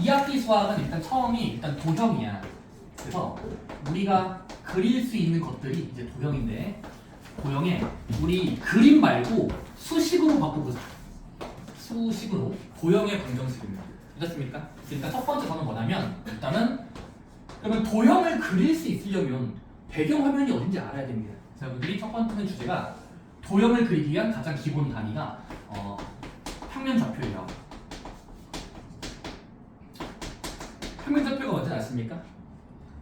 2학기 수학은 일단 처음이 일단 도형이야. 그래서 우리가 그릴 수 있는 것들이 이제 도형인데 도형에 우리 그림 말고 수식으로 바꿔보자. 수식으로 도형의 방정식입니다. 됐습니까? 그러니까 첫 번째 단어는 뭐냐면 일단은 그러면 도형을 그릴 수 있으려면 배경 화면이 어딘지 알아야 됩니다. 자, 여러분들이 첫 번째는 주제가 도형을 그리기 위한 가장 기본 단위가 평면 좌표예요. 평면 좌표가 뭔지 아십니까?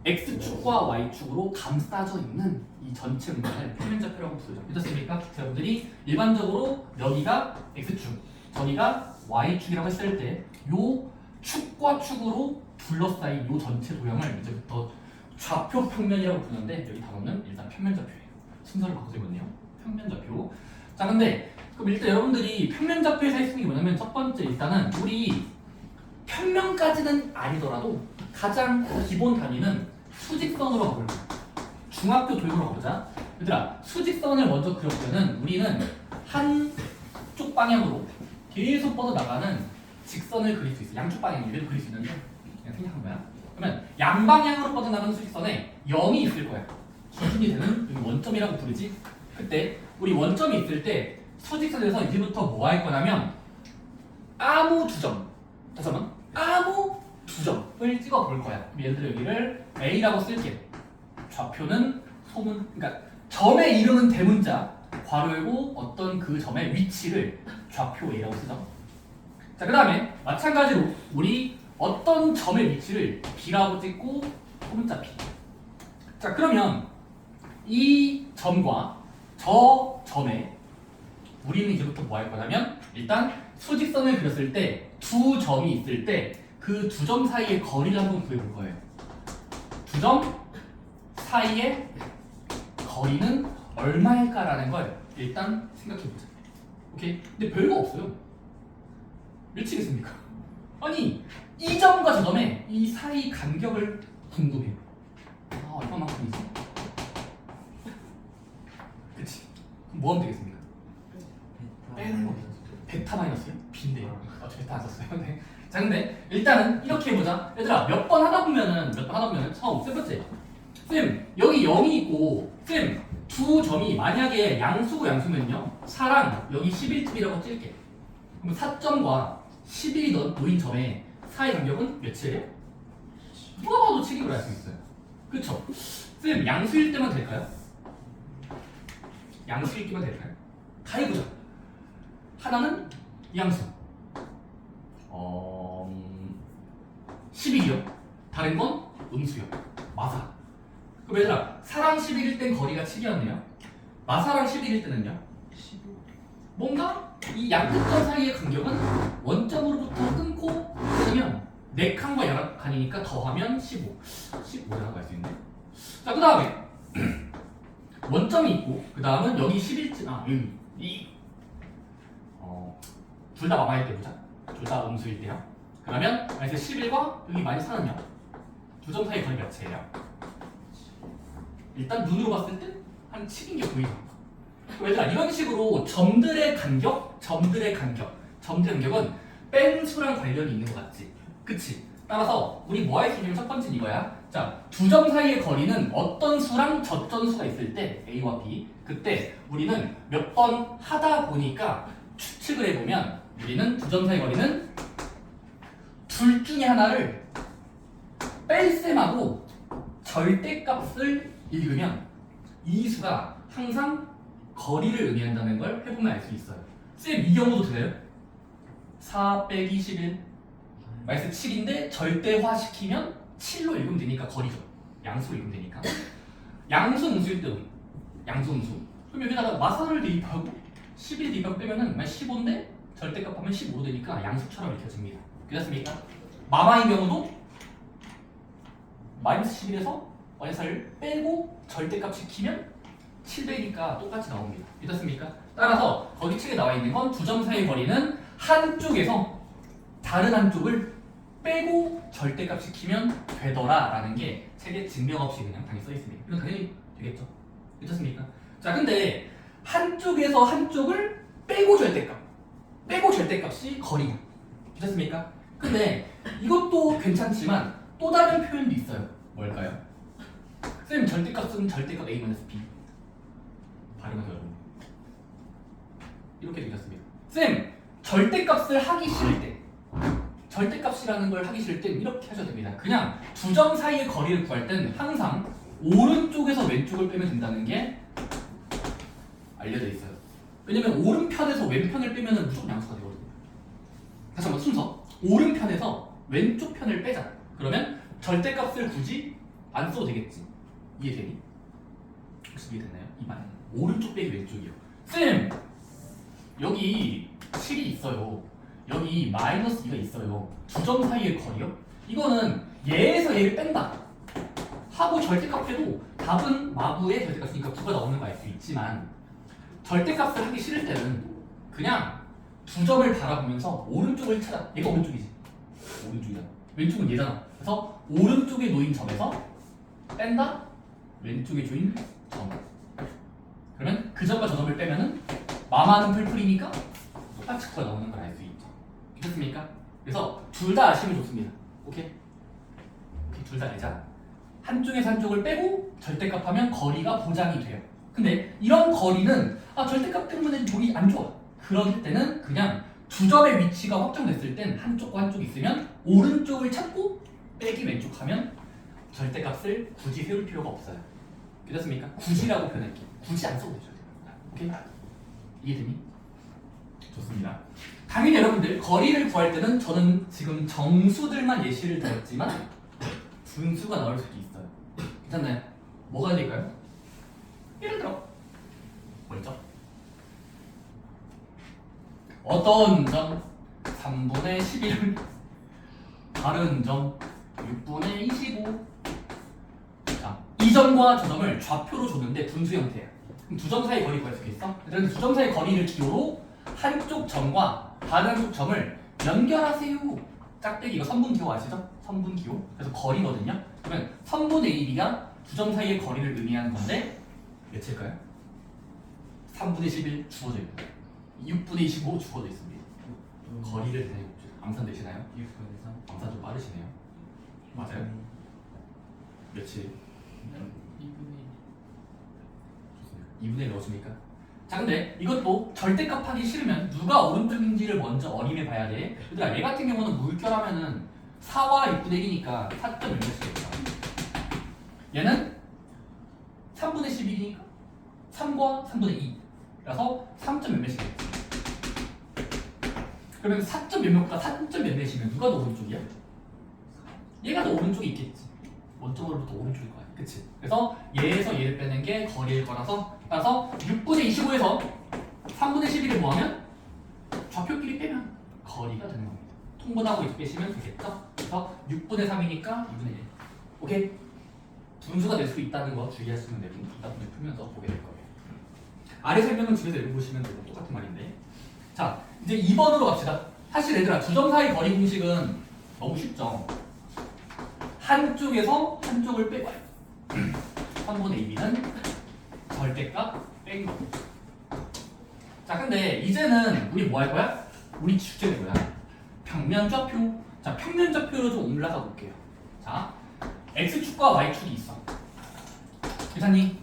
X축과 Y축으로 감싸져 있는 이 전체 공간을 평면 좌표라고 부르죠. 됐습니까? 여러분들이 일반적으로 여기가 X축, 저기가 Y축이라고 했을 때 요 축과 축으로 둘러싸인 요 전체 도형을 이제부터 좌표 평면이라고 부르는데 여기 단어는 일단 평면 좌표예요. 순서를 바꿔서 읽었네요. 평면 좌표. 자, 근데 그럼 일단 여러분들이 평면 좌표에서 할 수 있는 게 뭐냐면 첫 번째 일단은 우리 평면까지는 아니더라도 가장 기본 단위는 수직선으로 가볼까? 중학교 도형으로 가보자. 얘들아, 수직선을 먼저 그려보면은 우리는 한쪽 방향으로 계속 뻗어나가는 직선을 그릴 수 있어. 양쪽 방향으로 그릴 수 있는데 그냥 생각한 거야. 그러면 양방향으로 뻗어나가는 수직선에 0이 있을 거야. 기준이 되는 여기 원점이라고 부르지. 그때 우리 원점이 있을 때 수직선에서 이제부터 뭐 할 거냐면 아무 두 점, 다시 한번 아무 두 점을 찍어 볼 거야. 그럼 예를 들어 여기를 A라고 쓸게. 좌표는 소문, 그러니까 점의 이름은 대문자, 괄호 열고 어떤 그 점의 위치를 좌표 A라고 쓰죠. 자, 그 다음에 마찬가지로 우리 어떤 점의 위치를 B라고 찍고 소문자 B. 자, 그러면 이 점과 저 점에 우리는 이제부터 뭐 할 거냐면 일단 수직선을 그렸을 때 두 점이 있을 때 그 두 점 사이의 거리를 한번 구해볼 거예요. 두 점 사이의 거리는 얼마일까라는 걸 일단 생각해보자. 오케이? 근데 별거 없어요. 미치겠습니까? 아니 이 점과 저 점의 이 사이 간격을 궁금해요. 아, 얼마만큼이지? 그치? 그럼 뭐 하면 되겠습니까? 빼는 거. 베타 마이너스요? B인데요. 어차피 베타 안 썼어요. 네. 자, 근데 일단은 이렇게 해보자. 얘들아, 몇 번 하다 보면은 처음 세 번째 쌤 여기 0이 있고 쌤 두 점이 만약에 양수고 양수면요 4랑 여기 11점이라고 찔게. 그럼 4점과 11이 놓인 점의 사이 간격은 몇이에요? 누가 봐도 7이라고 할 수 있어요. 그쵸? 쌤 양수일 때만 될까요? 양수일 때만 될까요? 다 해보자. 하나는 양수 11이요. 다른 건 음수요. 마사. 그럼 얘들아 4랑 11일 땐 거리가 7이었네요. 마사랑 11일 때는요? 15. 뭔가 이 양끝점 사이의 간격은 원점으로부터 끊고 끊으면 4칸과 양칸이니까 더하면 15. 15라고 할 수 있네. 자, 그 다음에 원점이 있고 그 다음은 여기 11점 둘 다 마마일 때 보자. 둘 다 음수일 때요. 그러면 만약에 11과 여기 -4는요? 두 점 사이 거리 몇이에요? 일단 눈으로 봤을 때 한 7인 게 보이죠. 얘들아 이런 식으로 점들의 간격은 뺀 수랑 관련이 있는 것 같지? 그치? 따라서 우리 뭐 할 수 있냐면 첫 번째는 이거야. 자, 두 점 사이의 거리는 어떤 수랑 저점 수가 있을 때 A와 B 그때 우리는 몇 번 하다 보니까 추측을 해보면 우리는 두 점 사이 거리는 둘 중에 하나를 뺄셈하고 절대값을 읽으면 이 수가 항상 거리를 의미한다는 걸 해보면 알 수 있어요. 쌤, 이 경우도 돼요? 4 빼기 11 마이너스 7인데 절대화시키면 7로 읽으면 되니까 거리죠. 양수로 읽으면 되니까. 양수 음수일 때 양수 음수. 그럼 여기다가 마사를 대입하고 11 대입하고 빼면은 15인데 절대값 하면 15로 되니까 양수처럼 읽혀집니다. 그렇습니까? 마마인 경우도 마이너스 11에서 마이너스를 빼고 절대값 시키면 700이니까 똑같이 나옵니다. 믿었습니까? 따라서 거기 책에 나와 있는 건 두 점 사이의 거리는 한쪽에서 다른 한쪽을 빼고 절대값 시키면 되더라 라는 게 책에 증명 없이 그냥 당연히 써 있습니다. 이건 당연히 되겠죠. 믿었습니까? 자, 근데 한쪽에서 한쪽을 빼고 절대값이 거리고. 믿었습니까? 근데 이것도 괜찮지만 또 다른 표현도 있어요. 뭘까요? 쌤 절대값은 절대값 A-B 발음하기 어려워. 이렇게 생겼습니다. 쌤 절대값을 하기 싫을 때 절대값이라는 걸 하기 싫을 땐 이렇게 하셔도 됩니다. 그냥 두 점 사이의 거리를 구할 땐 항상 오른쪽에서 왼쪽을 빼면 된다는 게 알려져 있어요. 왜냐면 오른편에서 왼편을 빼면 무조건 양수가 되거든요. 다시 한번 순서. 오른편에서 왼쪽 편을 빼자. 그러면 절대값을 굳이 안 써도 되겠지. 이해되니? 혹시 이해됐나요? 이 말. 오른쪽 빼기 왼쪽이요. 쌤! 여기 7이 있어요. 여기 마이너스 2가 있어요. 두 점 사이의 거리요? 이거는 얘에서 얘를 뺀다 하고 절대값 해도 답은 마구의 절대값이니까 9가 나오는 거 알 수 있지만 절대값을 하기 싫을 때는 그냥 두 점을 바라보면서 오른쪽을 찾아. 얘가 오른쪽이지. 오른쪽이야. 왼쪽은 얘잖아. 그래서 오른쪽에 놓인 점에서 뺀다. 왼쪽에 조인 점. 그러면 그 점과 저 점을 빼면은 마마는 풀풀이니까 똑같이 9가 나오는 걸 알 수 있죠. 괜찮습니까? 그래서 둘 다 아시면 좋습니다. 오케이? 둘 다 알자. 한쪽에서 한쪽을 빼고 절대값 하면 거리가 보장이 돼요. 근데 이런 거리는 절대값 때문에 보기 안 좋아. 그럴 때는 그냥 두 점의 위치가 확정됐을 땐 한쪽과 한쪽이 있으면 오른쪽을 찾고 빼기 왼쪽 하면 절대값을 굳이 세울 필요가 없어요. 괜찮습니까? 굳이라고 표현할게요. 굳이 안 써도 되죠. 오케이? 이해되니? 좋습니다. 당연히 여러분들 거리를 구할 때는 저는 지금 정수들만 예시를 들었지만 분수가 나올 수도 있어요. 괜찮나요? 뭐가 될까요? 예를 들어 뭐였죠? 어떤 점 3분의 11 다른 점 6분의 25. 자, 이 점과 저 점을 좌표로 줬는데 분수 형태야. 그럼 두 점 사이 거리 구할 수 있겠어? 그래서 두 점 사이 거리를 기호로 한쪽 점과 다른 한쪽 점을 연결하세요. 짝대기 이거 선분기호 아시죠? 선분기호. 그래서 거리거든요. 그러면 선분의 1이가 두 점 사이의 거리를 의미하는 건데 몇일까요? 3분의 11 주어져 있고 6분의 25 주어져 있습니다. 거리를 대고 암산 되시나요? 암산 좀 빠르시네요. 맞아요? 며칠? 2분의 1 넣어줍니까? 자, 근데 이것도 절대값 하기 싫으면 누가 오른쪽인지를 먼저 어림해 봐야 돼. 얘들아, 얘 같은 경우는 물결하면은 4와 6분의 1이니까 4점 몇몇이겠죠. 얘는 3분의 11이니까 3과 3분의 2 그래서 3점 몇몇이겠지. 그러면 4점 몇몇과 3점 몇몇이면 누가 더 오른쪽이야? 얘가 더 오른쪽이 있겠지. 원점으로부터 오른쪽일 거야. 그치? 그래서 얘에서 얘를 빼는 게 거리일 거라서 따라서 6분의 25에서 3분의 11을 뭐하면 좌표끼리 빼면 거리가 되는 겁니다. 통분하고 이렇게 빼시면 되겠죠? 그래서 6분의 3이니까 2분의 1. 오케이? 분수가 될 수 있다는 거 주의하시면 되고 나중에 풀면서 보게 될 거예요. 아래 설명은 집에서 읽어보시면 되고 똑같은 말인데. 자, 이제 2번으로 갑시다. 사실 얘들아, 두 점 사이 거리 공식은 너무 쉽죠? 한쪽에서 한쪽을 빼고 3분의 2b는 절대값 뺀 거. 자, 근데 이제는 우리 뭐 할 거야? 우리 주제는 뭐야? 평면좌표. 자, 평면좌표로 좀 올라가 볼게요. 자, x축과 y축이 있어. 기사님,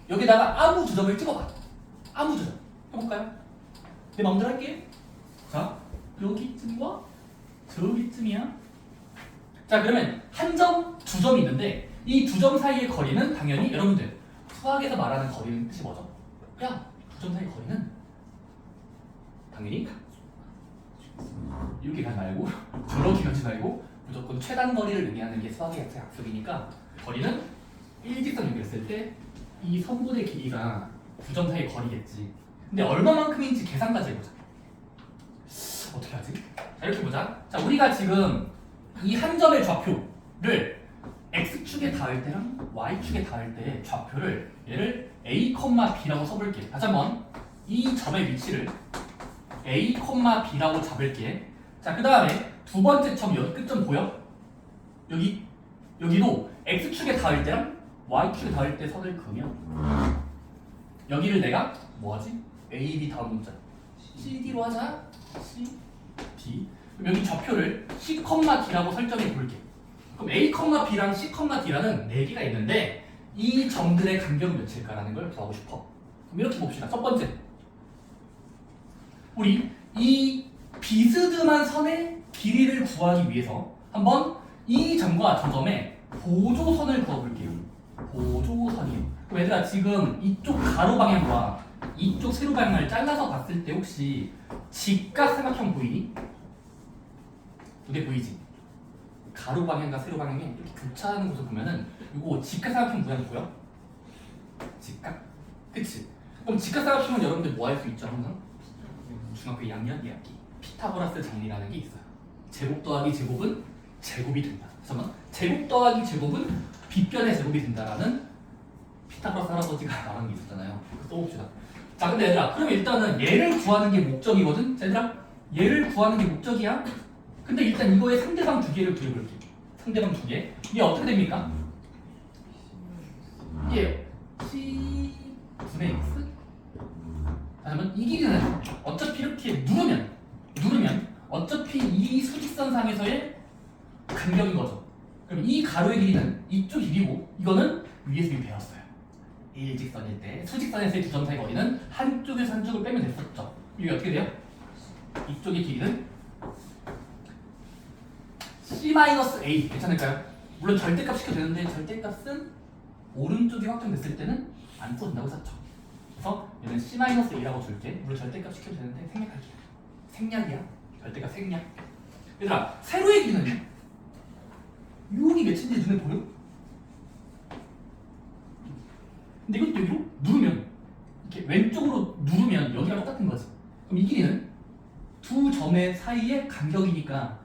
여기다가 아무 두 점을 찍어봐. 아무 두 점. 해볼까요? 내 마음대로 할게. 자, 여기쯤과 저기쯤이야. 자, 그러면 한 점, 두 점이 있는데 이 두 점 사이의 거리는 당연히 여러분들 수학에서 말하는 거리는 뜻이 뭐죠? 야, 두 점 사이의 거리는 당연히 이렇게 가지 말고 저렇게 가지 말고 무조건 최단 거리를 의미하는 게 수학의 약속이니까 거리는 일직선 연결했을 때 이 선분의 길이가 두 점 사이의 거리겠지. 근데 얼마만큼인지 계산까지 해보자. 어떻게 하지? 자, 이렇게 보자. 자, 우리가 지금 이 한 점의 좌표를 x축에 닿을 때랑 y축에 닿을 때의 좌표를 얘를 a, b라고 써볼게. 다시 한번 이 점의 위치를 a, b라고 잡을게. 자, 그 다음에 두 번째 점 여기 끝점 보여? 여기도 x축에 닿을 때랑 y축에 닿을 때 선을 그으면 여기를 내가 뭐하지? a, b 다음 문자 CD로 하자. C, D. 그럼 여기 좌표를 C,D라고 설정해 볼게. 그럼 A, B랑 C, D라는 4개가 있는데 이 점들의 간격은 몇일까라는 걸 구하고 싶어. 그럼 이렇게 봅시다. 첫 번째, 우리 이 비스듬한 선의 길이를 구하기 위해서 한번 이 점과 저 점의 보조선을 그어볼게요. 보조선이요. 그럼 얘들아 지금 이쪽 가로 방향과 이쪽 세로 방향을 잘라서 봤을 때 혹시 직각삼각형 보이니? 이게 보이지? 가로 방향과 세로 방향이 이렇게 교차하는 곳을 보면은 이거 직각삼각형 모양 보여? 직각? 그치? 그럼 직각삼각형은 여러분들 뭐 할 수 있죠 항상? 중학교 2학년 2학기 피타고라스 정리라는 게 있어요. 제곱 더하기 제곱은 제곱이 된다. 잠깐만, 제곱 더하기 제곱은 빗변의 제곱이 된다라는 피타고라스 할아버지가 말한 게 있었잖아요. 그거 써봅시다. 자, 근데 얘들아, 그럼 일단은 얘를 구하는 게 목적이거든? 자, 얘들아, 얘를 구하는 게 목적이야? 근데 일단 이거에 상대방 두 개를 그려볼게. 상대방 두 개. 이게 어떻게 됩니까? 이게 C분의 X? 그러면 이 길이는 어차피 이렇게 누르면 어차피 이 수직선상에서의 간격인 거죠. 그럼 이 가로의 길이는 이쪽 길이고 이거는 위에서 이미 배웠어요. 일직선일 때 수직선에서의 두 점 사이 거리는 한쪽에서 한쪽을 빼면 됐었죠. 이게 어떻게 돼요? 이쪽의 길이는 C-A 괜찮을까요? 물론 절대값 시켜도 되는데 절대값은 오른쪽이 확정됐을 때는 안 써준다고 썼죠. 그래서 얘는 C-A라고 줄게. 물론 절대값 시켜도 되는데 생략할게요. 생략이야. 절대값 생략. 얘들아, 세로의 길이는요? 여기 몇인지 눈에 보여? 근데 이것도 여기로 누르면 이렇게 왼쪽으로 누르면 여기가 똑같은 거지. 그럼 이 길이는 두 점의 사이의 간격이니까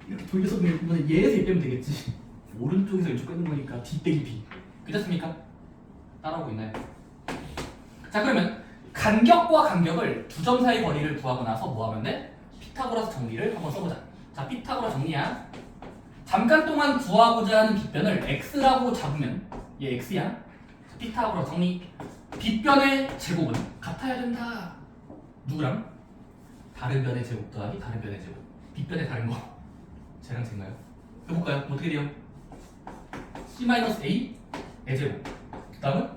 이렇게 돌려서 보면 얘에서 얘 빼면 되겠지. 오른쪽에서 왼쪽 빼는 거니까 D 빼기 B. 괜찮습니까? 따라오고 있나요? 자, 그러면 간격과 간격을 두 점 사이 거리를 구하고 나서 뭐 하면 돼? 피타고라스 정리를 한번 써보자. 자, 피타고라스 정리야. 잠깐 동안 구하고자 하는 빗변을 x라고 잡으면 얘 x야. 피타고라스 정리. 빗변의 제곱은 같아야 된다. 누구랑? 다른 변의 제곱 더하기 다른 변의 제곱. 빗변의 다른 거. 쟤랑 쟤인가요? 해볼까요? 어떻게 돼요? C-A 제곱. 그 다음은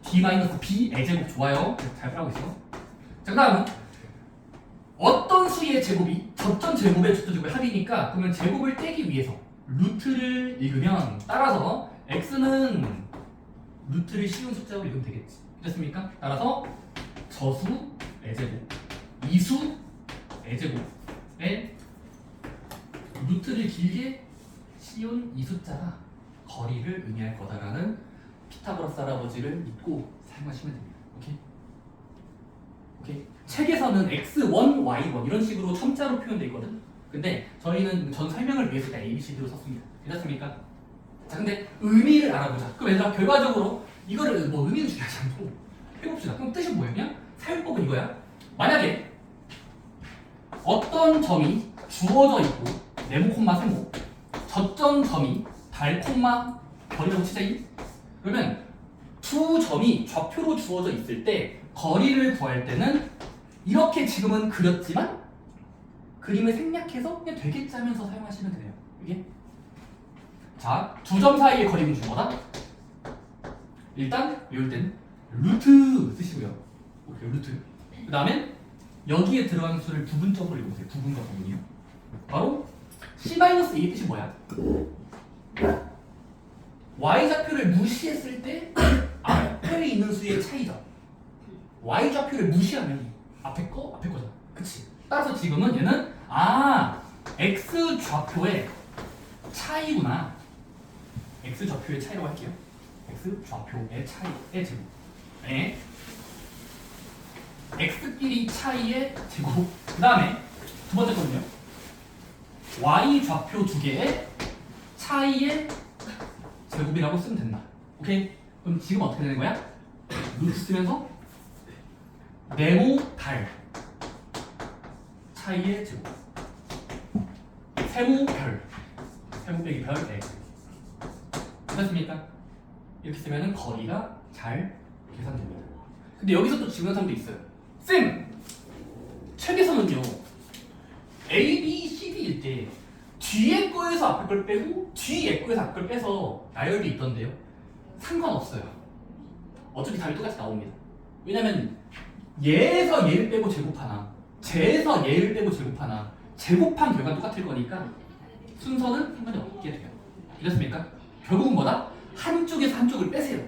D-B 제곱. 좋아요. 잘 따라하고 있어. 자, 그 다음은 어떤 수의 제곱이 저점 제곱의 저점 제곱의 합이니까 그러면 제곱을 떼기 위해서 루트를 읽으면 따라서 x는 루트를 쉬운 숫자로 읽으면 되겠지. 됐습니까? 따라서 저수 제곱, 이수 제곱의 루트를 길게 씌운 이 숫자가 거리를 의미할 거다라는 피타고라스 할아버지를 믿고 사용하시면 됩니다. 오케이? 오케이? 책에서는 x1, y1 이런 식으로 첨자로 표현되어 있거든. 근데 저희는 전 설명을 위해서 일단 ABCD로 썼습니다. 괜찮습니까? 자, 근데 의미를 알아보자. 그럼 얘들아, 결과적으로 이거를 뭐 의미는 중요하지 않고 해봅시다. 그럼 뜻이 뭐예요? 그냥 사용법은 이거야. 만약에 어떤 점이 주어져 있고 네모 콤마 세모, 저점 점이 달 콤마 거리라고 치자이. 그러면 두 점이 좌표로 주어져 있을 때 거리를 구할 때는 이렇게 지금은 그렸지만 그림을 생략해서 그냥 되겠지 하면서 사용하시면 되네요. 이게 자, 두 점 사이의 거리는 준 거다. 일단 외울 땐 루트 쓰시고요. 오케이, 루트. 그 다음에 여기에 들어간 수를 부분적으로 읽어보세요. 부분과 부분이요. 바로 C-A의 뜻이 뭐야? Y좌표를 무시했을 때 앞에 있는 수의 차이죠. Y좌표를 무시하면 앞에 거잖아. 그치? 따라서 지금은 얘는 X좌표의 차이구나. X좌표의 차이라고 할게요. X좌표의 차이의 제곱. 네. X끼리 차이의 제곱. 그 다음에 두 번째 거는요. Y좌표 두 개의 차이의 제곱이라고 쓰면 된다. 오케이? 그럼 지금 어떻게 되는 거야? 루트 쓰면서 네모 달 차이의 제곱. 세모 별. 세모 빼기 별 x. 괜찮습니까? 이렇게 쓰면은 거리가 잘 계산됩니다. 근데 여기서 또 질문한 사람도 있어요. 쌤! 책에서는요 A, B, C, D일 때 뒤에 거에서 앞에 걸 빼고 뒤에 거에서 앞에 걸 빼서 나열이 있던데요. 상관없어요. 어차피 답이 똑같이 나옵니다. 왜냐면 얘에서 얘를 빼고 제곱하나 쟤에서 얘를 빼고 제곱하나 제곱한 결과는 똑같을 거니까 순서는 상관이 없게 돼요. 이렇습니까? 결국은 뭐다? 한쪽에서 한쪽을 빼세요.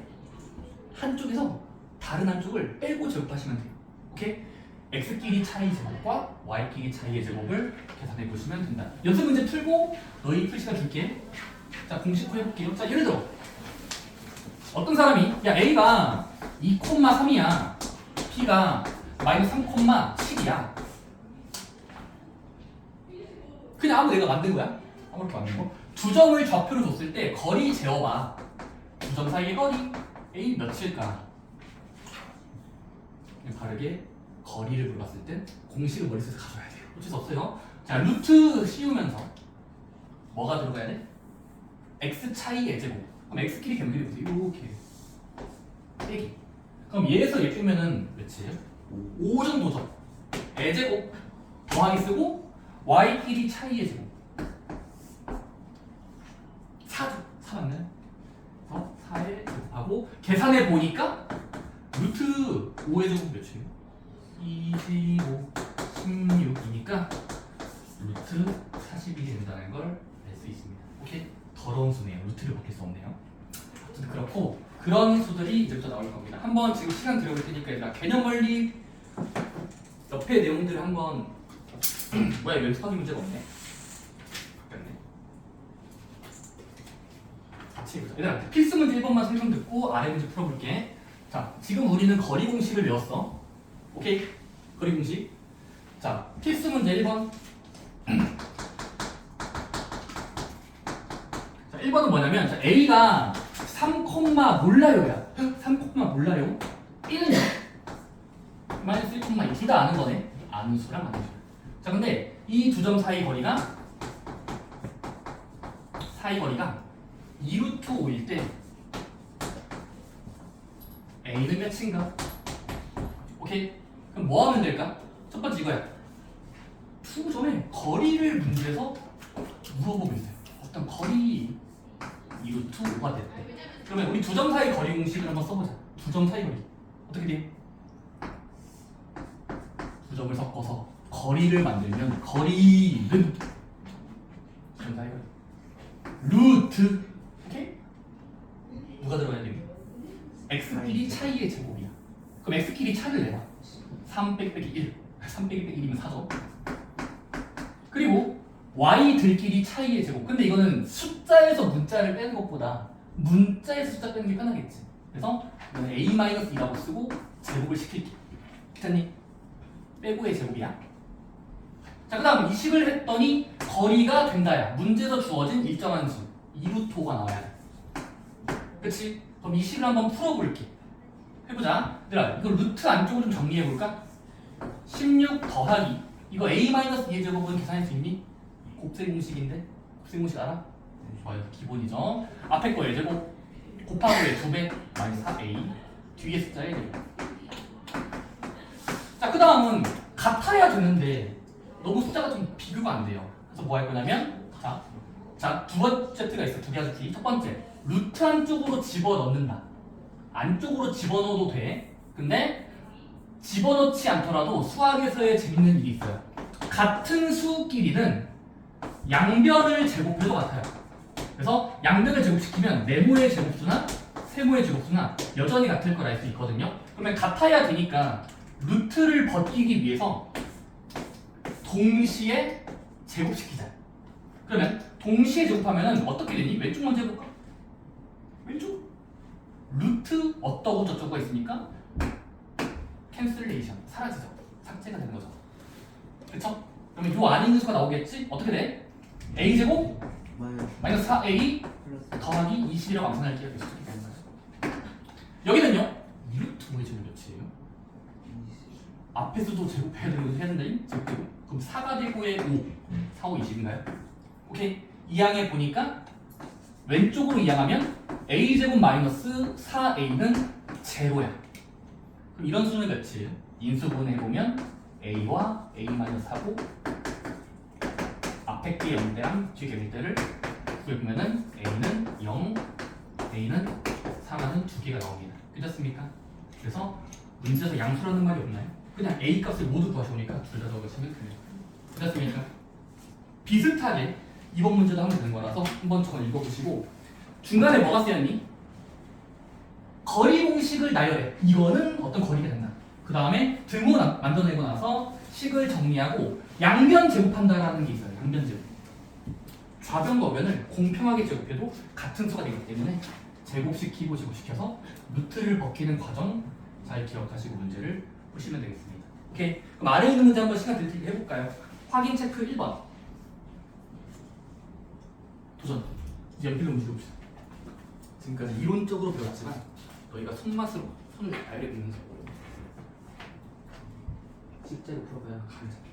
한쪽에서 다른 한쪽을 빼고 제곱하시면 돼요. 오케이? x끼리 차이 제곱과 y끼리 차이의 제곱을 계산해 보시면 된다. 연습 문제 풀고 너희 풀 시간 줄게. 자, 공식 후 해볼게요. 자, 예를 들어 어떤 사람이 야 a가 2,3이야 b가 마이너스 3,7이야 그냥 아무 내가 만든 거야. 아무렇게 만든 거. 두 점을 좌표로 줬을 때 거리 재어봐. 두 점 사이의 거리 a 몇일까? 바르게 거리를 물어봤을 땐 공식을 머릿속에서 가져야 돼요. 어쩔 수 없어요. 자, 루트 씌우면서 뭐가 들어가야 돼? x 차이의 제곱. 그럼 x끼리 겸비를 보세요. 이렇게 빼기. 그럼 얘에서 얘 빼면은 몇이에요? 5 정도죠. 의 제곱 더하기 쓰고 y끼리 차이의 제곱 4죠. 4 맞나요? 그래서 4의 제곱하고 계산해 보니까 루트 5의 제곱 몇이에요? 25, 16이니까 루트 40이 된다는 걸 알 수 있습니다. 오케이? 더러운 수네요. 루트를 바뀔 수 없네요. 어쨌든 그렇고 그런 수들이 이제부터 나올 겁니다. 한번 지금 시간 들여볼 테니까 얘들아 개념 원리 옆에 내용들을 한번 뭐야 연습하기 문제가 없네. 바뀌었네. 같이 해보자. 얘들아 필수 문제 1번만 설명 듣고 아래 문제 풀어볼게. 자, 지금 우리는 거리 공식을 외웠어. 오케이? 거리 공식. 자, 필수 문제 1번. 자, 1번은 뭐냐면 자, A가 3, 몰라요야. 3, 몰라요. B는요? 마이너스 1, 둘 다 아는 거네. 아는 수랑 아는 수. 자, 근데 이 두 점 사이 거리가 2루트 5일 때 A는 몇인가? 오케이? 그럼 뭐 하면 될까? 첫 번째 이거야. 두 점의 거리를 문제에서 물어보고 있어요. 어떤 거리 2루트 5가 됐대. 그러면 우리 두 점 사이 거리 공식을 한번 써보자. 두 점 사이 거리 어떻게 돼? 두 점을 섞어서 거리를 만들면 거리는 두 점 사이 거리 루트 오케이? 누가 들어가야 돼? x끼리 차이의 제곱이야. 그럼 x끼리 차를 내봐. 3 빼기 1 3 빼기 1이면 4죠. 그리고 y들끼리 차이의 제곱. 근데 이거는 숫자에서 문자를 빼는 것보다 문자에서 숫자 빼는 게 편하겠지. 그래서 이거는 a-2라고 쓰고 제곱을 시킬게. 기타님 빼고의 제곱이야. 자, 그 다음 이식을 했더니 거리가 된다야. 문제에서 주어진 일정한 수 2루트 5가 나와야 돼. 그치? 그럼 이식을 한번 풀어볼게. 해보자. 얘들아 이거 루트 안쪽으로 좀 정리해볼까? 16 더하기 이거 a-2의 제곱은 계산할 수 있니? 곱셈 공식인데? 곱셈 공식 알아? 좋아요. 기본이죠. 앞에 거의 제곱 곱하고의 2배 마이너스 4a 뒤에 숫자의 제곱. 자, 그 다음은 같아야 되는데 너무 숫자가 좀 비교가 안 돼요. 그래서 뭐 할 거냐면 자, 두 번째 트가 있어. 두 가지 티. 첫 번째 루트 안쪽으로 집어넣는다. 안쪽으로 집어넣어도 돼. 근데 집어넣지 않더라도 수학에서의 재밌는 일이 있어요. 같은 수끼리는 양변을 제곱해도 같아요. 그래서 양변을 제곱시키면 네모의 제곱수나 세모의 제곱수나 여전히 같을 걸 알 수 있거든요. 그러면 같아야 되니까 루트를 벗기기 위해서 동시에 제곱시키자. 그러면 동시에 제곱하면 어떻게 되니? 왼쪽 먼저 해볼까? 왼쪽 루트 어떠고 저쩌고가 있으니까 캔슬레이션 사라지죠. 삭제가 되는 거죠. 그쵸? 그러면 요 안에 있는 수가 나오겠지? 어떻게 돼? a제곱 마이너스 4a 더하기 20이라고 암산할게요. 여기는요 2루트 5의 제곱 몇이에요? 앞에서도 제곱해야 된다. 제곱. 그럼 4가 되고의 5 4, 5, 20인가요? 오케이. 이항해 보니까 왼쪽으로 이항하면 a제곱 마이너스 4a는 제로야. 그럼 이런 수는 몇이에요? 인수분해 보면 a와 a-하고 앞에 게 0대랑 뒤에 게 1대를 구해보면은 a는 0, a는 3하는 두 개가 나옵니다. 괜찮습니까? 그래서 문제에서 양수라는 말이 없나요? 그냥 a 값을 모두 구하시오니까 둘 다 적으시면 됩니다. 괜찮습니까? 비슷하게 이번 문제도 하면 되는 거라서 한번 저거 읽어보시고 중간에 뭐가 쓰였니? 거리 공식을 나열해. 이거는 어떤 거리가 된다. 그 다음에 등호 만들어내고 나서 식을 정리하고 양변 제곱한다라는 게 있어요. 양변 제곱. 좌변과 우변을 공평하게 제곱해도 같은 수가 되기 때문에 제곱시키고 제곱시켜서 루트를 벗기는 과정 잘 기억하시고 문제를 보시면 되겠습니다. 오케이. 그럼 아래에 있는 문제 한번 시간 될 테니까 해볼까요? 확인 체크 1번. 도전. 이제 연필로 문제 봅시다. 지금까지 이론적으로 배웠지만 너희가 손맛으로 손을 알게 되면서 실제로 풀어봐야 감이 잡혀.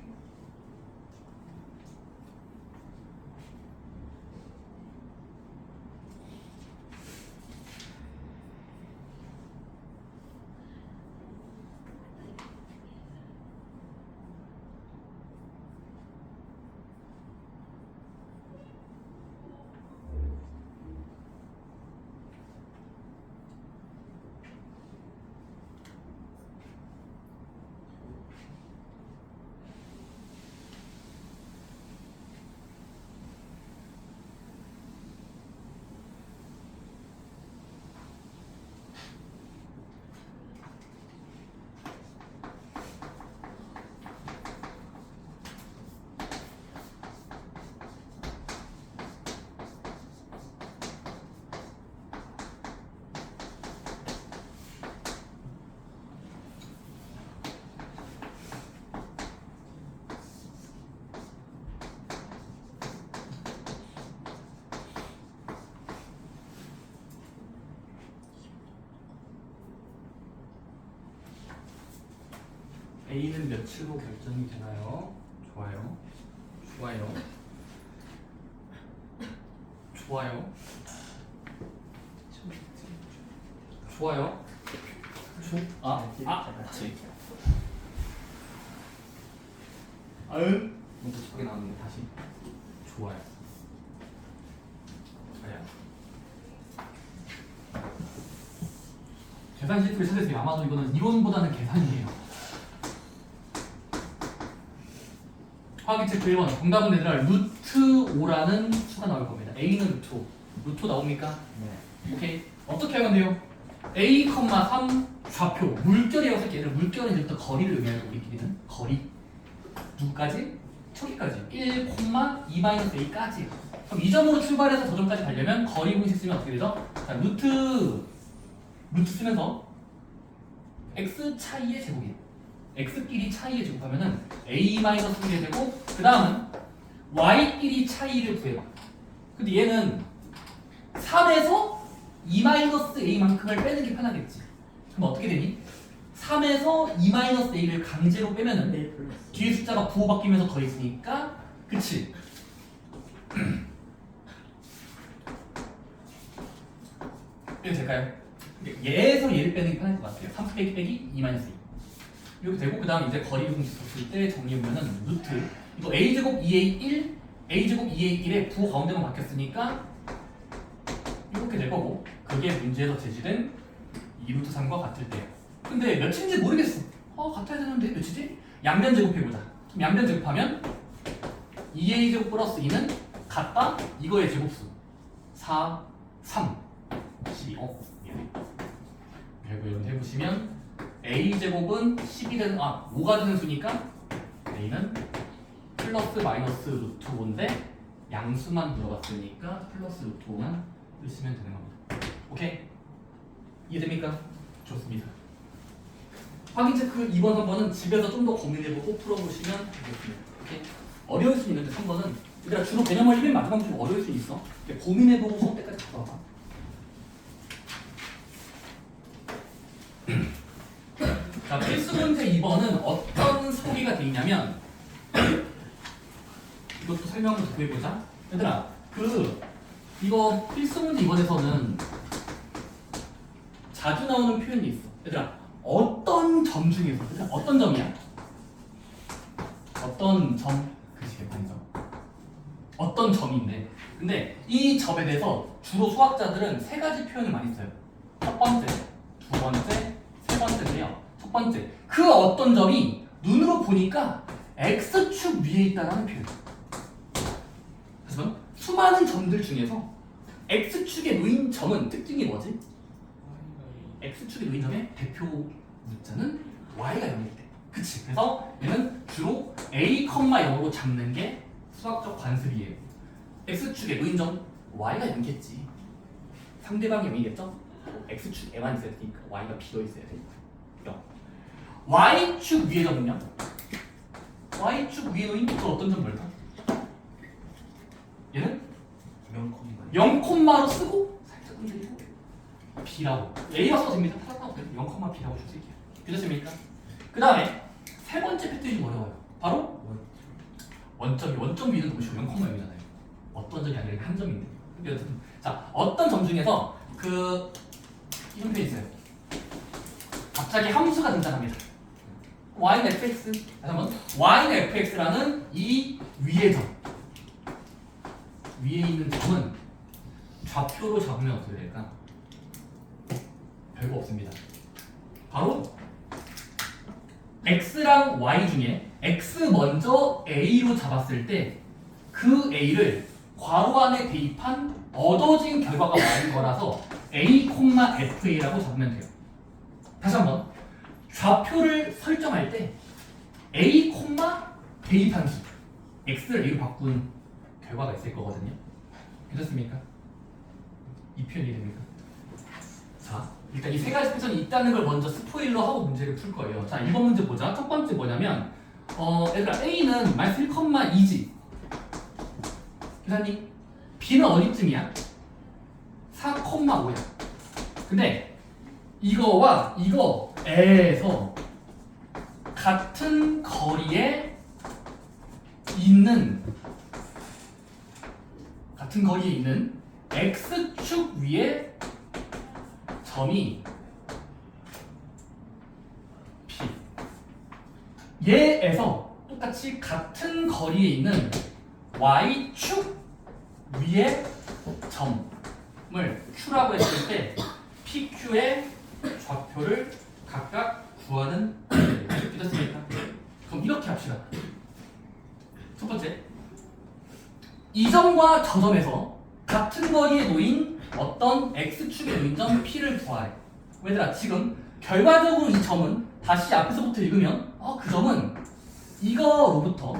A는 며칠로 결정이 되나요? 좋아요. 좋아요. 좋아요. 좋아요. 같이. 아은 먼저 저게 나왔는데 다시. 좋아요. 좋아요. 계산 시트를 찾으세요. 아마도 이거는 이론보다는 계산이에요. 확인 체크 1번. 정답은 얘들아 루트 5라는 수가 나올 겁니다. A는 루트 5. 루트 5 나옵니까? 네. 오케이. 어떻게 하면 돼요? A, 3 좌표. 물결이라고 쓸게. 얘들 물결은 이제부터 거리를 의미하고 우리끼리는 거리. 누구까지? 저기까지. 1,2-A까지. 그럼 이 점으로 출발해서 저 점까지 가려면 거리 공식 쓰면 어떻게 되죠? 자, 루트 쓰면서 x 차이의 제곱이에요. x끼리 차이의 제곱하면은 a-1이 되고 그 다음은 y끼리 차이를 구해봐. 근데 얘는 3에서 2-a만큼을 빼는 게 편하겠지. 그럼 어떻게 되니? 3에서 2-a를 강제로 빼면은 뒤에 숫자가 부호 바뀌면서 더했으니까 그치? 이렇게 될까요? 얘에서 얘를 빼는 게 편할 것 같아요. 3 빼기 2-a 이렇게 되고 그 다음 이제 거리 공식 썼을 때 정리해보면은 루트 이거 a제곱 2a1 a제곱 2a1의 부호 가운데만 바뀌었으니까 이렇게 될 거고 그게 문제에서 제시된 2루트 3과 같을 때예요. 근데 몇인지 모르겠어. 같아야 되는데 몇이지? 양변 제곱해보자. 그럼 양변 제곱하면 2a제곱 플러스 2는 같다 이거의 제곱수 4, 3 12 미안해. 그리고 여러분 해보시면 a제곱은 10이 되는 5가 되는 수니까 a는 플러스 마이너스 루트 5인데 양수만 물어봤으니까 플러스 루트 5만 쓰시면 되는 겁니다. 오케이? 이해됩니까? 좋습니다. 확인 체크 2번, 3번은 집에서 좀 더 고민해보고 풀어보시면 되겠습니다. 오케이? 어려울 수 있는데 3번은 얘들아 주로 개념을 맨 마지막 좀 어려울 수 있어. 고민해보고 수업 때까지 갔다 와봐. 자, 필수 문제 2번은 어떤 소개가 되어 있냐면 이것도 설명을 좀 해보자. 얘들아 이거 필수 문제 2번에서는 자주 나오는 표현이 있어. 얘들아 어떤 점 중에서 얘들아, 어떤 점이야? 어떤 점, 그치 개판이죠. 어떤 점인데, 근데 이 점에 대해서 주로 수학자들은 세 가지 표현을 많이 써요. 첫 번째, 두 번째, 세 번째인데요. 첫 번째, 그 어떤 점이 눈으로 보니까 x축 위에 있다는 표현. 그래서 수많은 점들 중에서 x축에 놓인 점은 특징이 뭐지? x축에 놓인 점의 대표 문자는 y가 0일 때. 그치? 그래서 얘는 주로 a, 0으로 잡는 게 수학적 관습이에요. x축에 놓인 점 y가 0겠지. 상대방이 0이겠죠? x축에만 있어야 되니까 y가 비어 있어야 되니까 0. y축 위에 점은요? y축 위에 놓인 또 어떤 점 뭘까? 얘는 0콤마로 쓰고 살짝 흔들리고 b라고 a가 써도 됩니다. 찾았다고 0,b라고 줄 수 있게. 되셨습니까? 그 다음에 세 번째 패턴이 좀 어려워요. 바로 원점 B는 너무 쉬워. 0,0이잖아요. 어떤 점이 아니라 한 점인데. 자, 어떤 점 중에서 이런 표현이 있어요. 갑자기 함수가 등장합니다. y는 fx. 다시 한번 y는 fx라는 이 위의 점. 위에 있는 점은 좌표로 잡으면 어떻게 될까? 별거 없습니다. 바로 x랑 y 중에 x 먼저 a로 잡았을 때 그 a를 괄호 안에 대입한 얻어진 결과가 y인 거라서 a, fa라고 잡으면 돼요. 다시 한번 좌표를 설정할 때 a, 대입한 수 x를 a로 바꾼 결과가 있을 거거든요. 괜찮습니까? 이 표현이 됩니까? 자, 일단 이 세 가지 패턴이 있다는 걸 먼저 스포일러 하고 문제를 풀 거예요. 자, 1번 문제 보자. 첫 번째 뭐냐면 얘들아 A는 -1,2지. 기사님, B는 어디쯤이야? 4,5야. 근데 이거와 이거에서 같은 거리에 있는 x축 위에 점이 P. 얘에서 똑같이 같은 거리에 있는 y축 위에 점을 Q라고 했을 때 PQ의 좌표를 각각 구하는 문제를 되셨습니까? 그럼 이렇게 합시다. 첫 번째, 이 점과 저 점에서 같은 거리에 놓인 어떤 x축에 놓인 점 P를 구하래. 얘들아, 지금 결과적으로 이 점은 다시 앞에서부터 읽으면 그 점은 이거로부터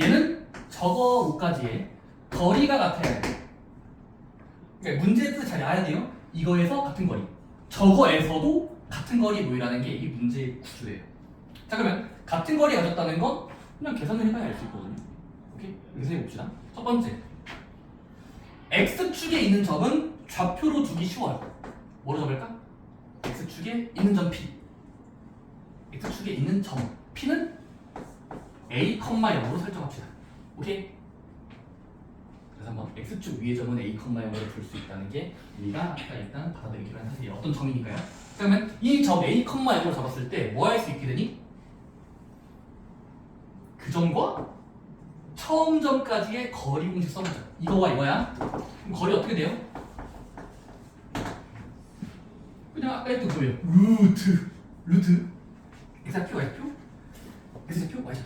얘는 저거로까지의 거리가 같아야 돼. 그러니까 문제의 뜻을 잘 알아야 돼요. 이거에서 같은 거리, 저거에서도 같은 거리에 놓이라는 게 이 문제의 구조예요. 자, 그러면 같은 거리 가졌다는 건 그냥 계산을 해봐야 알 수 있거든요. 오케이? 여기서 해봅시다. 첫 번째, x축에 있는 점은 좌표로 두기 쉬워요. 뭐로 적을까? x축에 있는 점 P. x축에 있는 점 P는 a, 0으로 설정합시다. 오케이? 그래서 한번 x축 위의 점은 a, 0으로 둘 수 있다는 게 우리가 아까 일단 받아들이기로 한 사실이에요. 어떤 점이니까요? 그러면 이 점 a, 0으로 잡았을 때 뭐 할 수 있게 되니? 그 점과 처음 점까지의 거리 공식 써보자. 이거와 이거야. 그럼 거리 어떻게 돼요? 그냥 아까 했던 거예요. 루트 x표, y표, x표, y표.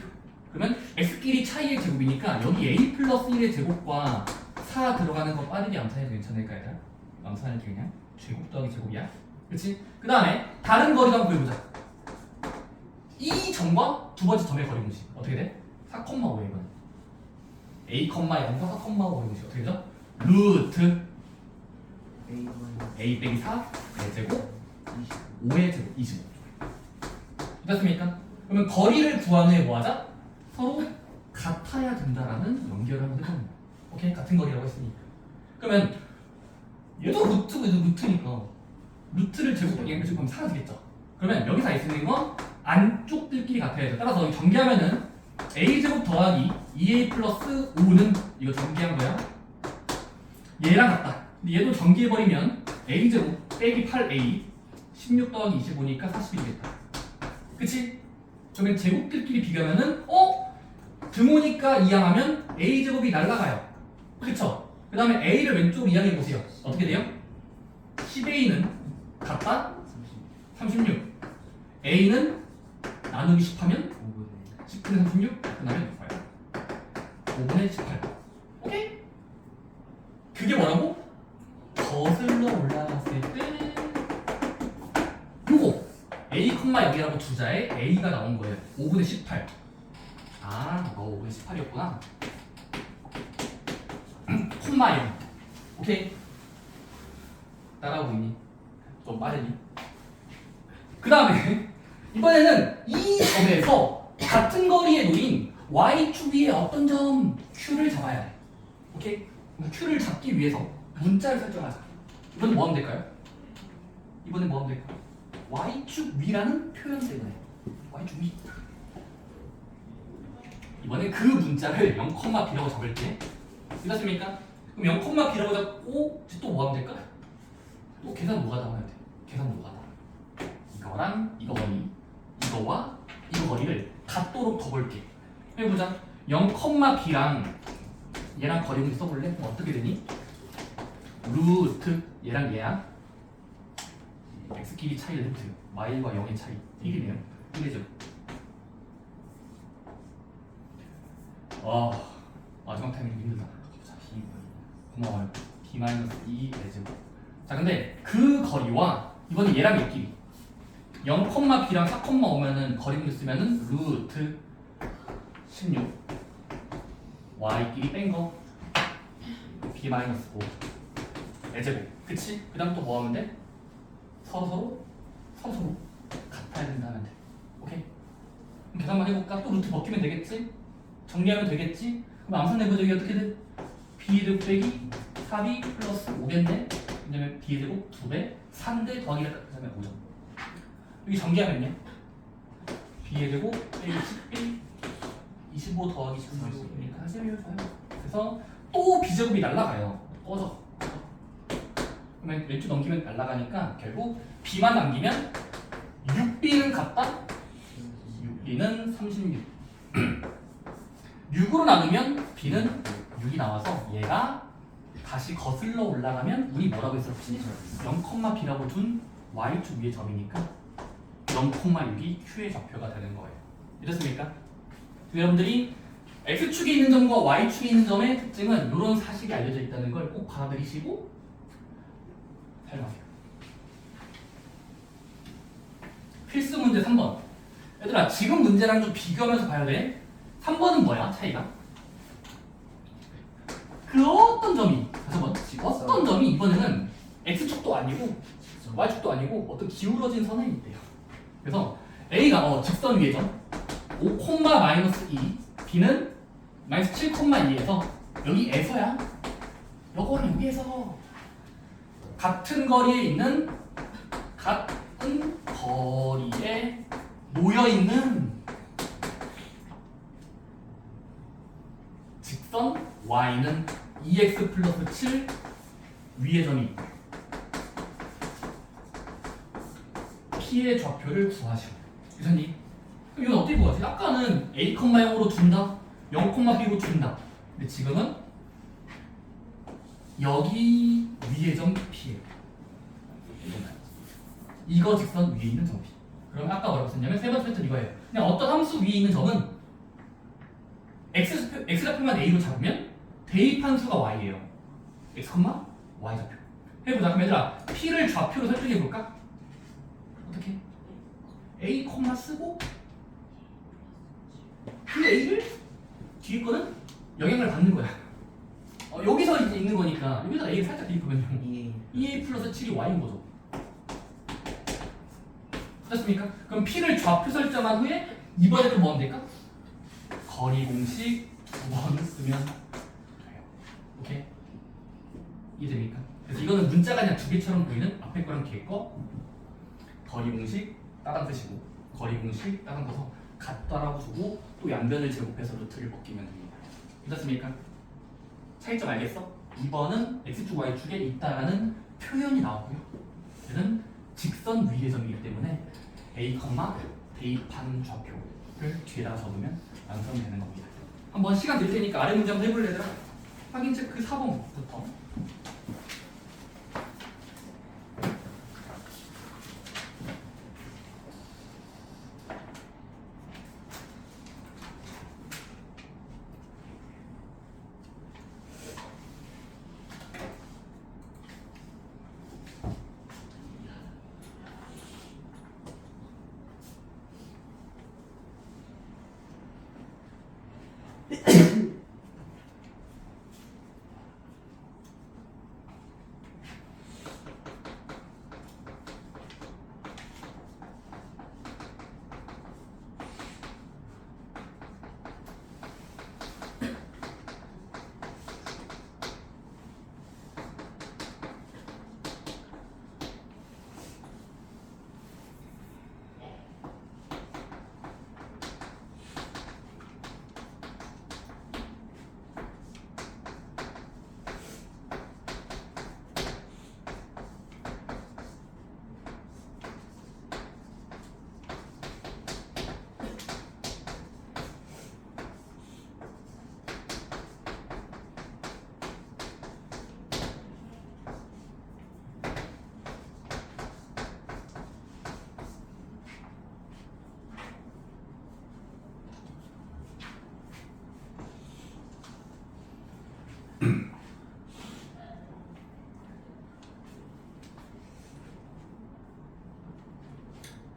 그러면 x끼리 차이의 제곱이니까 여기 a 플러스 1의 제곱과 4 들어가는 거 빠르게 암산해도 괜찮을까 얘들아? 암산할게 그냥. 제곱 더하기 제곱이야. 그렇지? 그 다음에 다른 거리도 한번 구해보자. 이 점과 두 번째 점의 거리 공식 어떻게 돼? 4,5야 이건. a, 0과 4,5의 공식 어떻게 되죠? 루트 a 빼기 4 제곱 5의 제곱 25. 됐습니까? 그러면 거리를 구한 후에 뭐하자? 서로 같아야 된다라는 연결을 한번 해봅니다. 오케이? 같은 거리라고 했으니까. 그러면 얘도 루트고 얘도 루트니까 루트를 제곱하면 사라지겠죠. 그러면 여기 다 있는 건 안쪽들끼리 같아야 돼. 따라서 전개하면은 a제곱 더하기 2a 플러스 5는 이거 전개한 거야. 얘랑 같다. 근데 얘도 전개해버리면 a제곱 빼기 8a 16 더하기 25니까 40이겠다. 그치? 그러면 제곱들끼리 비교하면은 등호니까 이항하면 a제곱이 날라가요. 그쵸? 그 다음에 a를 왼쪽으로 이항해 보세요. 어떻게 돼요? 10a는 같다? 36. a는 나누기 10하면 10분의 36? 그러면 뭐예요? 5분의 18. 오케이? 그게 뭐라고? 거슬러 올라갔을 때 요거 a, 0이라고 두자에 a가 나온 거예요. 5분의 18. 아, 너 5분의 18이었구나. 콤마 0. 오케이? 따라오고 있니? 좀 빠르니? 그 다음에 이번에는 이 점에서 같은 거리에 놓인 y축 위에 어떤 점 q를 잡아야 돼. 오케이? q를 잡기 위해서 문자를 설정하자. 이번엔 뭐 하면 될까요? 이번엔 뭐 하면 될까요? y축 위라는 표현 때문에 y축 위. 이번에 그 문자를 0,b라고 잡을 때 이렇습니까? 그럼 0,b라고 잡고 또 뭐 하면 될까? 또 계산 노가다 하면 돼. 계산 노가다. 이거랑 이거 거리, 이거와 이 거리를 같도록 더볼게. 해보자. 0,b랑 얘랑 거리 분수 써볼래? 그럼 어떻게 되니? 루트 얘랑 얘야 x끼리 차이 루트 y과 0의 차이 이게네요. 이게죠. 마지막 타이밍 힘들다. 자, b 고마워요. b-2 내제곱. 자, 근데 그 거리와 이번에 얘랑 얘끼리 0,b랑 4,5면은 거리 분수 쓰면은 루트 16 y끼리 뺀거 b-5 내제곱. 그치? 그 다음 또 뭐 하면 돼? 서로 같아야 된다 하면 돼. 오케이? 그럼 계산만 해볼까? 또 루트 벗기면 되겠지? 정리하면 되겠지? 그럼 암산 내부적이 어떻게 돼? b제곱 빼기 4b 플러스 5겠네? 왜냐면 b제곱 2배 3대 더하기가 그 다음에 5점. 여기 전개하면요? b제곱 빼기 10b 25 더하기 16이니까 하세요. 그래서 또 b제곱이 날라가요. 꺼져. 그러면 왼쪽 넘기면 날라가니까 결국 b만 남기면 6b는 같다? 6b는 36. 6으로 나누면 b는 6이 나와서 얘가 다시 거슬러 올라가면 우리 뭐라고 했었지? 0,b라고 둔 y축 위의 점이니까 0,6이 q의 좌표가 되는 거예요. 이렇습니까? 여러분들이 x축에 있는 점과 y축에 있는 점의 특징은 이런 사실이 알려져 있다는 걸 꼭 받아들이시고 사용하세요. 필수 문제 3번. 얘들아, 지금 문제랑 좀 비교하면서 봐야 돼. 3번은 뭐야? 차이가? 그 어떤 점이, 다시 한번, 어떤 점이 이번에는 x축도 아니고 y축도 아니고 어떤 기울어진 선에 있대요. 그래서 a가 직선 위의 점 5,-2, b는 마이너스 7,2에서 여기에서야 요거는 여기에서 같은 거리에 있는 같은 거리에 놓여있는 직선 y는 2x 플러스 7 위의 점이 있고 p의 좌표를 구하시오. 이사님, 이건 어떻게 구하지? 아까는 a, 0으로 준다, 0,b로 준다. 근데 지금은 여기 위의 점 p예요. 이거 직선 위에 있는 점 p. 그러면 아까 뭐라고 썼냐면 세 번째 패턴 이거예요. 그냥 어떤 함수 위에 있는 점은 x좌표만 a로 잡으면 대입한 수가 y예요. x, y 좌표. 해보자. 그럼 얘들아, p를 좌표로 설정해볼까? 어떻게? a, 쓰고 그 a를 뒤에 거는 영향을 받는 거야. 여기서 이제 있는 거니까 여기서 a를 살짝 대입하면 2a 플러스 7이 y인 거죠. 됐습니까? 그럼 p를 좌표 설정한 후에 이번에 또 뭐 하면 될까? 거리 공식 2번 쓰면 돼요. 오케이? 이해됩니까? 그래서 이거는 문자가 그냥 두 개처럼 보이는 앞에 거랑 뒤에 거 거리 공식 따당 쓰시고 거리 공식 따당 써서 같다라고 주고 또 양변을 제곱해서 루트를 벗기면 됩니다. 됐습니까? 차이점 알겠어? 2번은 x축 y축에 있다라는 표현이 나오고요. 얘는 직선 위의 점이기 때문에 a, 대입한 좌표를 뒤에다가 적으면 완성되는 겁니다. 한번 시간 될 테니까 아래 문제 한번 해볼래 얘들아? 확인 체크 4번부터.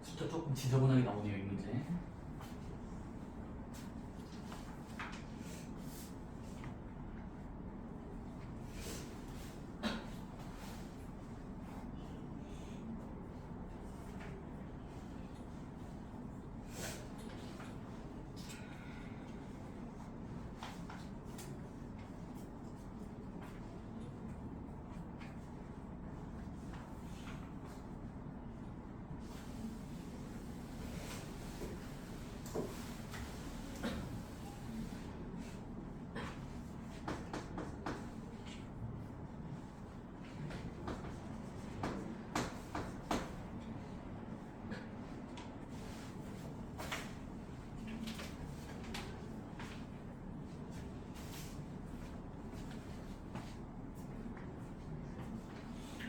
숫자 조금 지저분하게 나오네요 이 문제.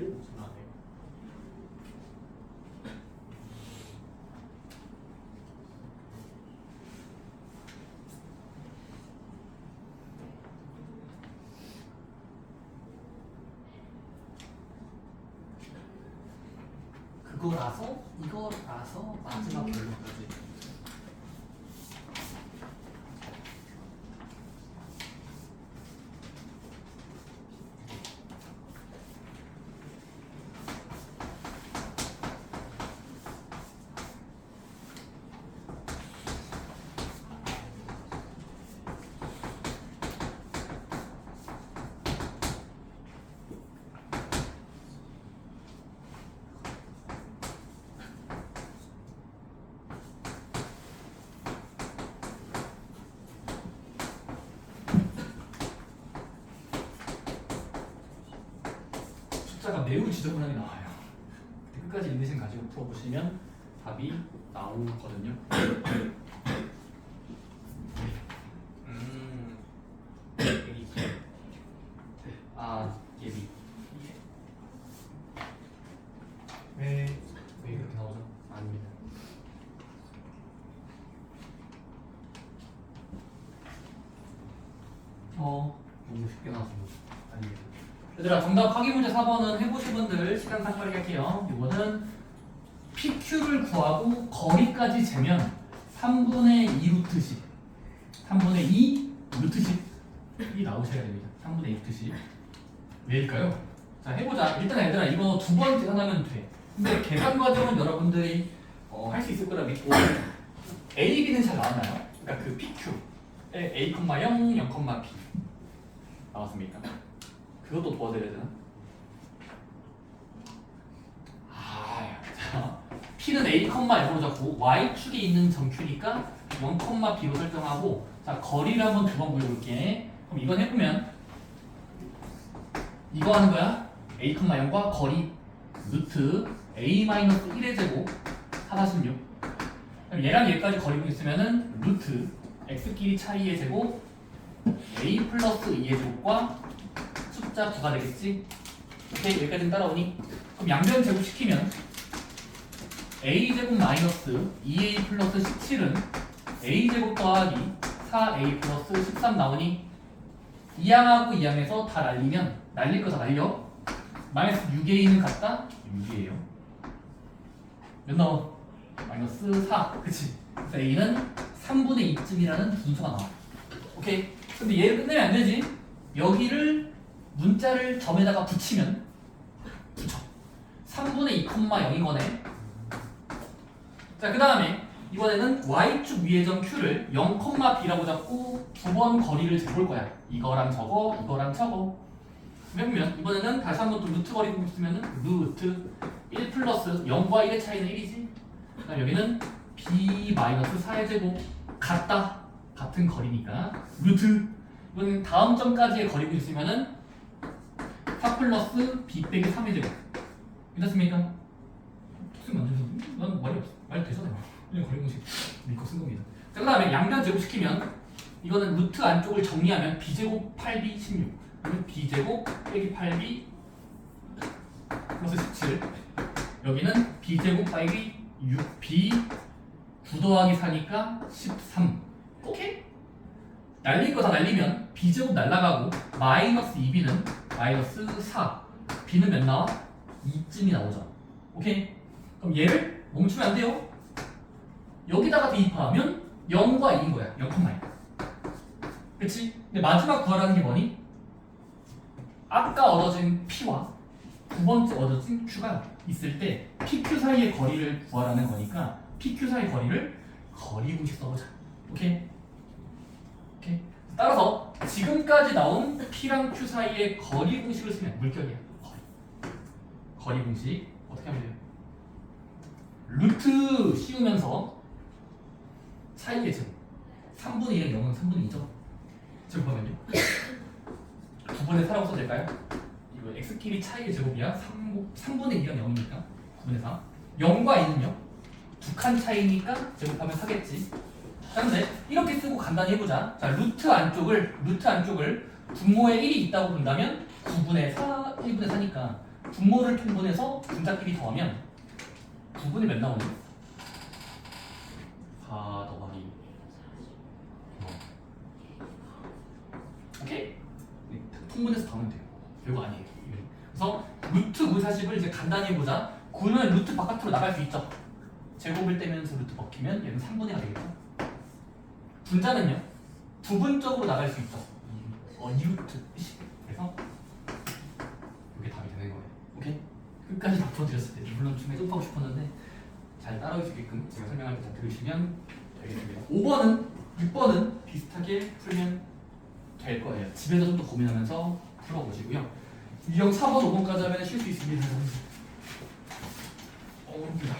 오, 장난해요. 그거라서 이거라서 마지막 결론까지. 숫자가 매우 지저분하게 나와요. 끝까지 인내심 가지고 풀어보시면 답이 나오거든요. 예비. 아, 예비. 왜 그렇게 나오죠? 아닙니다. 너무 쉽게 나와서 아닙니다. 얘들아, 정답 확인 문제 4번은 해보신 분들 시간 상관리 할게요. 이거는 PQ를 구하고 거리까지 재면 3분의 2 루트 10 3분의 2 루트 10이 나오셔야 됩니다. 3분의 2 루트 10 왜일까요? 자, 해보자. 일단 얘들아 이거 두 번 계산하면 돼. 근데 계산 과정은 여러분들이 할 수 있을 거라 믿고 A, B는 잘 나왔나요? 그러니까 그 PQ에 A, 0, 0, B 나왔습니까? 그것도 도와드려야 되나? 자, P는 A, 0으로 잡고 Y축에 있는 점큐니까 0, B로 설정하고 자, 거리를 한번 두 번 보여볼게. 그럼 이건 해보면 이거 하는 거야. A, 0과 거리 루트 A-1의 제곱 4-16 그럼 얘랑 얘까지 거리고 있으면은 루트 X끼리 차이의 제곱 a 플러스 2의 제곱과 숫자 9가 되겠지? 오케이, 여기까지는 따라오니? 그럼 양변 제곱시키면 a제곱 마이너스 2a 플러스 17은 a제곱 더하기 4a 플러스 13 나오니? 2항하고 2항에서 다 날리면 날릴 거 다 날려. 마이너스 6a는 같다? 6이에요. 몇 나와? 마이너스 4. 그치? 그래서 a는 3분의 2쯤이라는 분수가 나와. 오케이? 근데 얘를 끝내면 안 되지? 여기를 문자를 점에다가 붙이면 붙여. 3분의 2, 0인 거네. 자, 그 다음에 이번에는 y축 위의 점 q를 0,b라고 잡고 두 번 거리를 재볼 거야. 이거랑 저거, 이거랑 저거. 해보면 이번에는 다시 한번 또 루트 거리 보고 있으면은 루트 1 플러스 0과 1의 차이는 1이지. 그 다음 여기는 b 마이너스 4의 제곱 같다. 같은 거리니까 루트. 이번 다음 점까지의 거리고 있으면은 4 플러스 b 빼기 3의 제곱. 괜찮습니까? 무슨 만들어서 난 말이 되잖아요. 그냥 거리 공식 믿고 쓴 겁니다. 자, 그 다음에 양변 제곱시키면 이거는 루트 안쪽을 정리하면 b제곱 8b 16. 그러면 b제곱 빼기 8b 플러스 17. 여기는 b제곱 빼기 6b 9 더하기 4니까 13. 오케이? 날릴 거 다 날리면 b제곱 날라가고 마이너스 2b는 마이너스 4. b는 몇 나와? 2쯤이 나오잖아. 오케이? 그럼 얘를 멈추면 안 돼요. 여기다가 대입하면 0과 2인 거야. 0,2. 그치? 근데 마지막 구하라는 게 뭐니? 아까 얻어진 P와 두 번째 얻어진 Q가 있을 때 PQ 사이의 거리를 구하라는 거니까 PQ 사이의 거리를 거리 공식 써보자. 오케이? 오케이? 따라서 지금까지 나온 P랑 Q 사이의 거리 공식을 쓰면 물결이야. 거리 공식 어떻게 하면 돼요? 루트 씌우면서 사이의 제곱 3분의 1은 0은 3분의 2죠? 제곱하면요? 9분의 4라고 써도 될까요? 이거 x끼리 차이의 제곱이야. 3분의 2랑 0이니까 9분의 4. 0과 2는요? 두 칸 차이니까 제곱하면 4겠지. 그런데 이렇게 쓰고 간단히 해보자. 자, 루트 안쪽을 분모에 1이 있다고 본다면 9분의 4, 1분의 4니까 분모를 통분해서 분자끼리 더하면 9분의 몇 나오니? 4 더하기 오케이? 통분해서 더하면 돼요. 별거 아니에요. 그래서 루트 940을 이제 간단히 해보자. 9는 루트 바깥으로 나갈 수 있죠. 제곱을 떼면서 루트 벗기면 얘는 3분의 1가 되겠죠. 분자는요? 부분적으로 나갈 수 있죠. 2루트. 그래서 이게 답이 되는 거예요. 오케이? 끝까지 다 풀어드렸을 때 물론 중간에 점프하고 싶었는데 잘 따라올 수 있게끔 제가 설명할 때 잘 들으시면 되겠습니다. 5번은 6번은 비슷하게 풀면 될 거예요. 집에서 좀 더 고민하면서 풀어보시고요. 유형 4번, 5번까지 하면 쉴 수 있습니다. 어렵습니다.